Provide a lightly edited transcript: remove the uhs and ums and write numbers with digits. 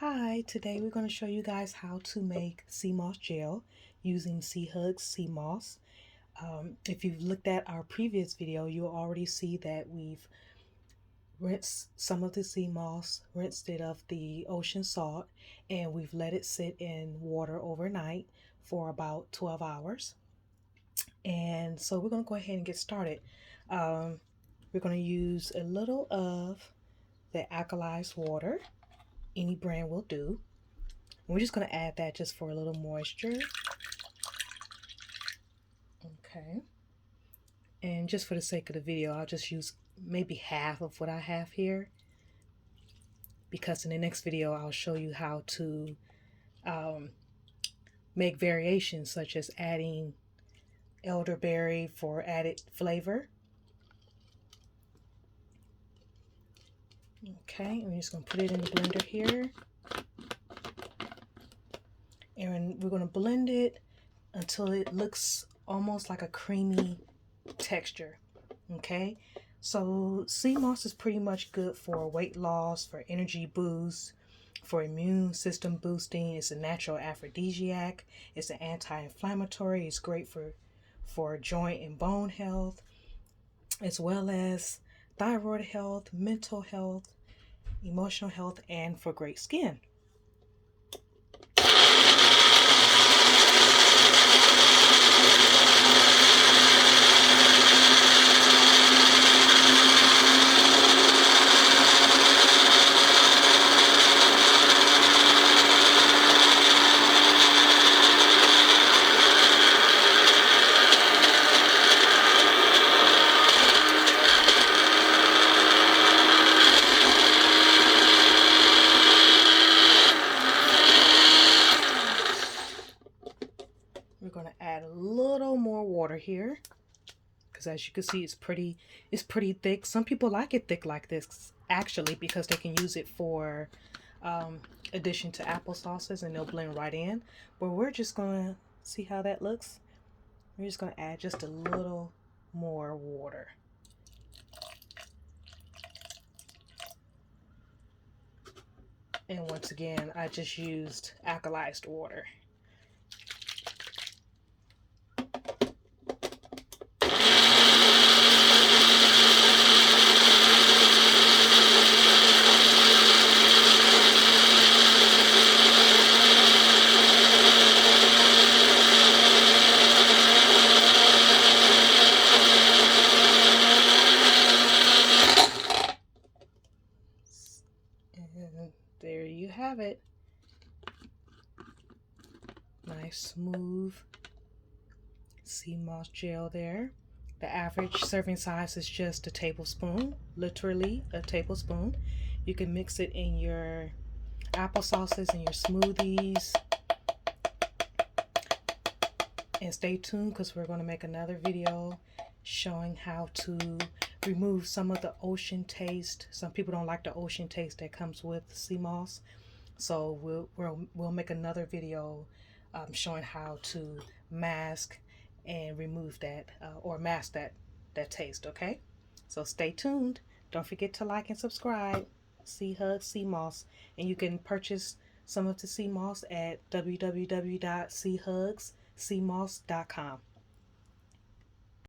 Hi, today we're going to show you guys how to make sea moss gel using Sea Hugs sea moss. If you've looked at our previous video, you'll already see that we've rinsed some of the sea moss, rinsed it of the ocean salt, and we've let it sit in water overnight for about 12 hours. And so we're going to go ahead and get started. We're going to use a little of the alkalized water. Any brand will do. We're just going to add that just for a little moisture. Okay. And just for the sake of the video, I'll just use maybe half of what I have here, because in the next video I'll show you how to make variations, such as adding elderberry for added flavor. Okay, I'm just going to put it in the blender here. And we're going to blend it until it looks almost like a creamy texture. Okay, so sea moss is pretty much good for weight loss, for energy boost, for immune system boosting. It's a natural aphrodisiac. It's an anti-inflammatory. It's great for joint and bone health, as well as thyroid health, mental health, emotional health, and for great skin. We're going to add a little more water here, because as you can see, it's pretty thick. Some people like it thick like this, actually, because they can use it for addition to applesauces and they'll blend right in. But we're just going to see how that looks. We're just going to add just a little more water. And once again, I just used alkalized water. And there you have it. Nice smooth sea moss gel there. The average serving size is just a tablespoon, literally a tablespoon. You can mix it in your applesauces and your smoothies. And stay tuned, because we're going to make another video showing how to remove some of the ocean taste. Some people don't like the ocean taste that comes with sea moss, so we'll make another video showing how to mask and remove that or mask that taste. Okay, so stay tuned. Don't forget to like and subscribe. Sea Hugs sea moss, and you can purchase some of the sea moss at www.seahugsseamoss.com.